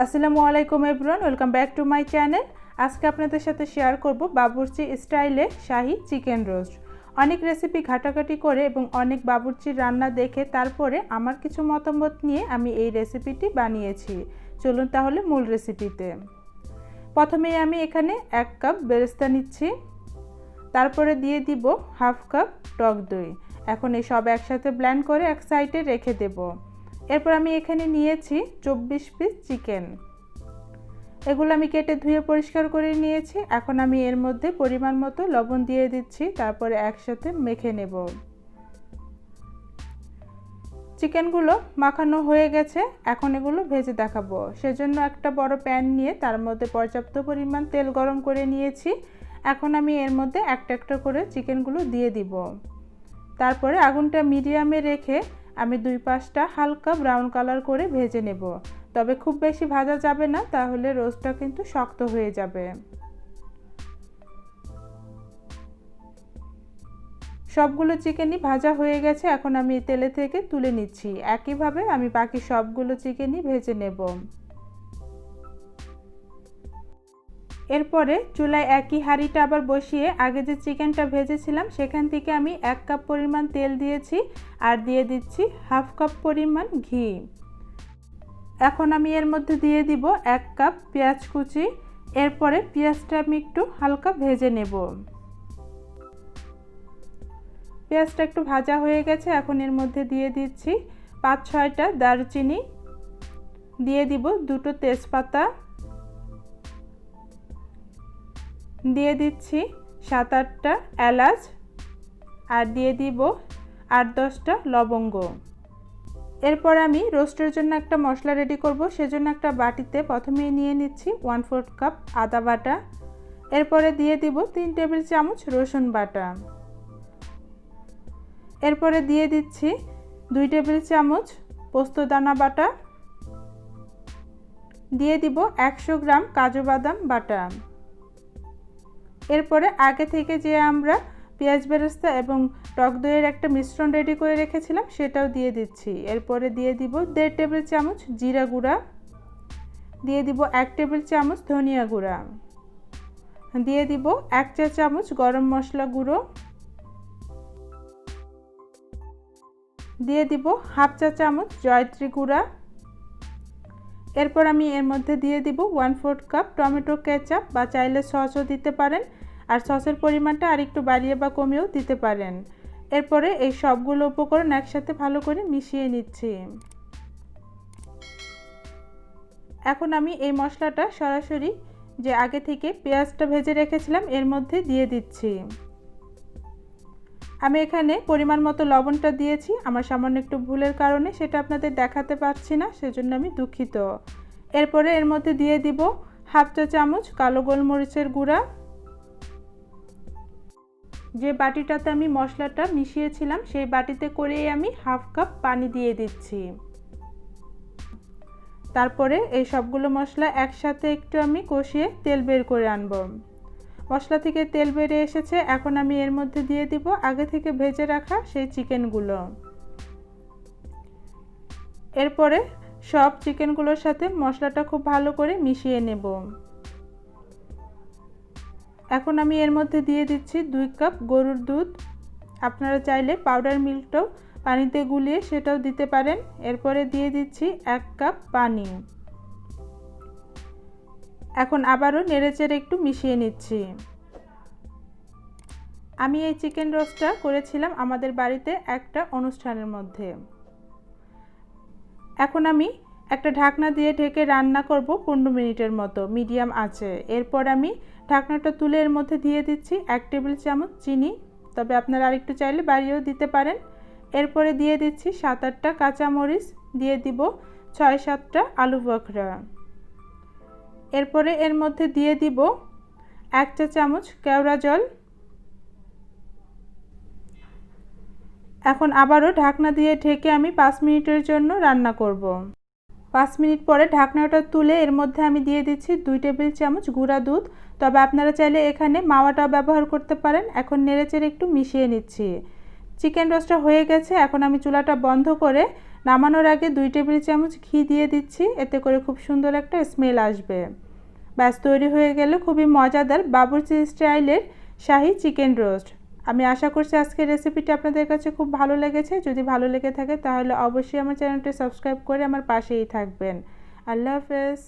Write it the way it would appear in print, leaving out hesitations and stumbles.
আসসালামু আলাইকুম everyone, welcome back to my channel. আজকে আপনাদের সাথে শেয়ার করব বাবুর্চি স্টাইলে শাহি চিকেন রোস্ট। অনেক রেসিপি ঘাটাঘাটি করে এবং অনেক বাবুর্চির রান্না দেখে তারপরে আমার কিছু মতামত নিয়ে আমি এই রেসিপিটি বানিয়েছি। চলুন তাহলে মূল রেসিপিতে। প্রথমেই আমি এখানে 1 কাপ বেরেস্তা নিচ্ছি, তারপরে দিয়ে দিব হাফ কাপ টক দই। এখন এই সব একসাথে ব্লেন্ড করে এক সাইডে রেখে দেব। এরপর আমি এখানে নিয়েছি 24 পিস চিকেন। এগুলো আমি কেটে ধুয়ে পরিষ্কার করে নিয়েছি। এখন আমি এর মধ্যে পরিমাণ মতো লবণ দিয়ে দিচ্ছি, তারপরে একসাথে মেখে নেব। চিকেনগুলো মাখানো হয়ে গেছে, এখন এগুলো ভেজে দেখাবো। সেজন্য একটা বড় প্যান নিয়ে তার মধ্যে পর্যাপ্ত পরিমাণ তেল গরম করে নিয়েছি। এখন আমি এর মধ্যে একটা একটা করে চিকেনগুলো দিয়ে দিব। তারপরে আগুনটা মিডিয়ামে রেখে আমি দুই পাশটা হালকা ব্রাউন কালার করে ভেজে নেব। তবে খুব বেশি ভাজা যাবে না, তাহলে রোস্টটা কিন্তু শক্ত হয়ে যাবে। সবগুলো চিকেনই ভাজা হয়ে গেছে, এখন আমি তেলে থেকে তুলে নিচ্ছি। একইভাবে আমি বাকি সবগুলো চিকেনই ভেজে নেব। এরপরে চুলায় একই হাঁড়িটা আবার বসিয়ে আগে যে চিকেনটা ভেজেছিলাম সেখান থেকে আমি 1 কাপ পরিমাণ তেল দিয়েছি আর দিয়ে দিচ্ছি হাফ কাপ পরিমাণ ঘি। এখন আমি এর মধ্যে দিয়ে দিব 1 কাপ পেঁয়াজ কুচি। এরপরে পেঁয়াজটা আমি একটু হালকা ভেজে নেব। পেঁয়াজটা একটু ভাজা হয়ে গেছে, এখন এর মধ্যে দিয়ে দিচ্ছি 5-6টা দারুচিনি, দিয়ে দিব 2টো তেজপাতা, দিয়ে দিচ্ছি 7-8টা এলাচ আর দিয়ে দিব 8-10টা লবঙ্গ। এরপর আমি রোস্টের জন্য একটা মশলা রেডি করব। সেজন্য একটা বাটিতে প্রথমেই নিয়ে নিচ্ছি 1/4 কাপ আদা বাটা। এরপরে দিয়ে দিব 3 টেবিল চামচ রসুন বাটা। এরপরে দিয়ে দিচ্ছি 2 টেবিল চামচ পোস্ত দানা বাটা, দিয়ে দিব 100 গ্রাম কাজু বাদাম বাটা। এরপরে আগে থেকে যে আমরা পেঁয়াজ বেরেস্তা এবং টক দইয়ের একটা মিশ্রণ রেডি করে রেখেছিলাম সেটাও দিয়ে দিচ্ছি। এরপরে দিয়ে দিব 1.5 টেবিল চামচ জিরা গুঁড়া, দিয়ে দিব 1 টেবিল চামচ ধনিয়া গুঁড়া, দিয়ে দিব 1 চা চামচ গরম মশলা গুঁড়ো, দিয়ে দিব হাফ চা চামচ জয়ত্রী গুঁড়া। এরপর আমি এর মধ্যে দিয়ে দিব 1/4 কাপ টমেটো কেচাপ, বা চাইলে সসও দিতে পারেন, আর সসের পরিমাণটা আরেকটু বাড়িয়ে বা কমিয়েও দিতে পারেন। এরপরে এই সবগুলো উপকরণ একসাথে ভালো করে মিশিয়ে নিচ্ছি। এখন আমি এই মশলাটা সরাসরি যে আগে থেকে পেঁয়াজটা ভেজে রেখেছিলাম এর মধ্যে দিয়ে দিচ্ছি। আমি এখানে পরিমাণ মতো লবণটা দিয়েছি, আমার সামান্য একটু ভুলের কারণে সেটা আপনাদের দেখাতে পারছি না, সেজন্য আমি দুঃখিত। এরপরে এর মধ্যে দিয়ে দিব হাফ চা চামচ কালো গোলমরিচের গুঁড়া। যে বাটিটাতে আমি মশলাটা মিশিয়েছিলাম সেই বাটিতে করেই আমি হাফ কাপ পানি দিয়ে দিচ্ছি। তারপরে এই সবগুলো মশলা একসাথে একটু আমি কষিয়ে তেল বের করে আনব। মশলা থেকে তেল বেরিয়ে এসেছে, এখন আমি এর মধ্যে দিয়ে দিব আগে থেকে ভেজে রাখা সেই চিকেনগুলো। এরপরে সব চিকেনগুলোর সাথে মশলাটা খুব ভালো করে মিশিয়ে নেব। এখন আমি এর মধ্যে দিয়ে দিচ্ছি 2 কাপ গরুর দুধ। আপনারা চাইলে পাউডার মিল্কটাও পানিতে গুলিয়ে সেটাও দিতে পারেন। এরপরে দিয়ে দিচ্ছি 1 কাপ পানি। এখন আবারও নেড়েচেড়ে একটু মিশিয়ে নিচ্ছি। আমি এই চিকেন রোস্টটা করেছিলাম আমাদের বাড়িতে একটা অনুষ্ঠানের মধ্যে। এখন আমি একটা ঢাকনা দিয়ে ঢেকে রান্না করব 15 মিনিটের মতো মিডিয়াম আঁচে। এরপর আমি ঢাকনাটা তুলে এর মধ্যে দিয়ে দিচ্ছি 1 টেবিল চামচ চিনি, তবে আপনারা আরেকটু চাইলে বাড়িয়েও দিতে পারেন। এরপরে দিয়ে দিচ্ছি 7-8টা কাঁচামরিচ, দিয়ে দিব 6-7টা আলু বখরা। এরপরে এর মধ্যে দিয়ে দিব 1 চা চামচ কেওড়া জল। এখন আবারও ঢাকনা দিয়ে ঢেকে আমি 5 মিনিটের জন্য রান্না করব। 5 মিনিট পরে ঢাকনাটা তুলে এর মধ্যে আমি দিয়ে দিচ্ছি 2 টেবিল চামচ গুঁড়া দুধ, তবে আপনারা চাইলে এখানে মাওয়াটা ব্যবহার করতে পারেন। এখন নেড়েচেড়ে একটু মিশিয়ে নিচ্ছি। চিকেন রোস্টটা হয়ে গেছে, এখন আমি চুলাটা বন্ধ করে নামানোর আগে 2 টেবিল চামচ ঘি দিয়ে দিচ্ছি, এতে করে খুব সুন্দর একটা স্মেল আসবে। ব্যাস তৈরি হয়ে গেল খুবই মজাদার বাবুর্চি স্টাইলের শাহি চিকেন রোস্ট। আমি আশা করছি আজকের রেসিপিটি আপনাদের কাছে খুব ভালো লেগেছে। যদি ভালো লেগে থাকে তাহলে অবশ্যই আমার চ্যানেলটি সাবস্ক্রাইব করে আমার পাশেই থাকবেন। আল্লাহ হাফেজ।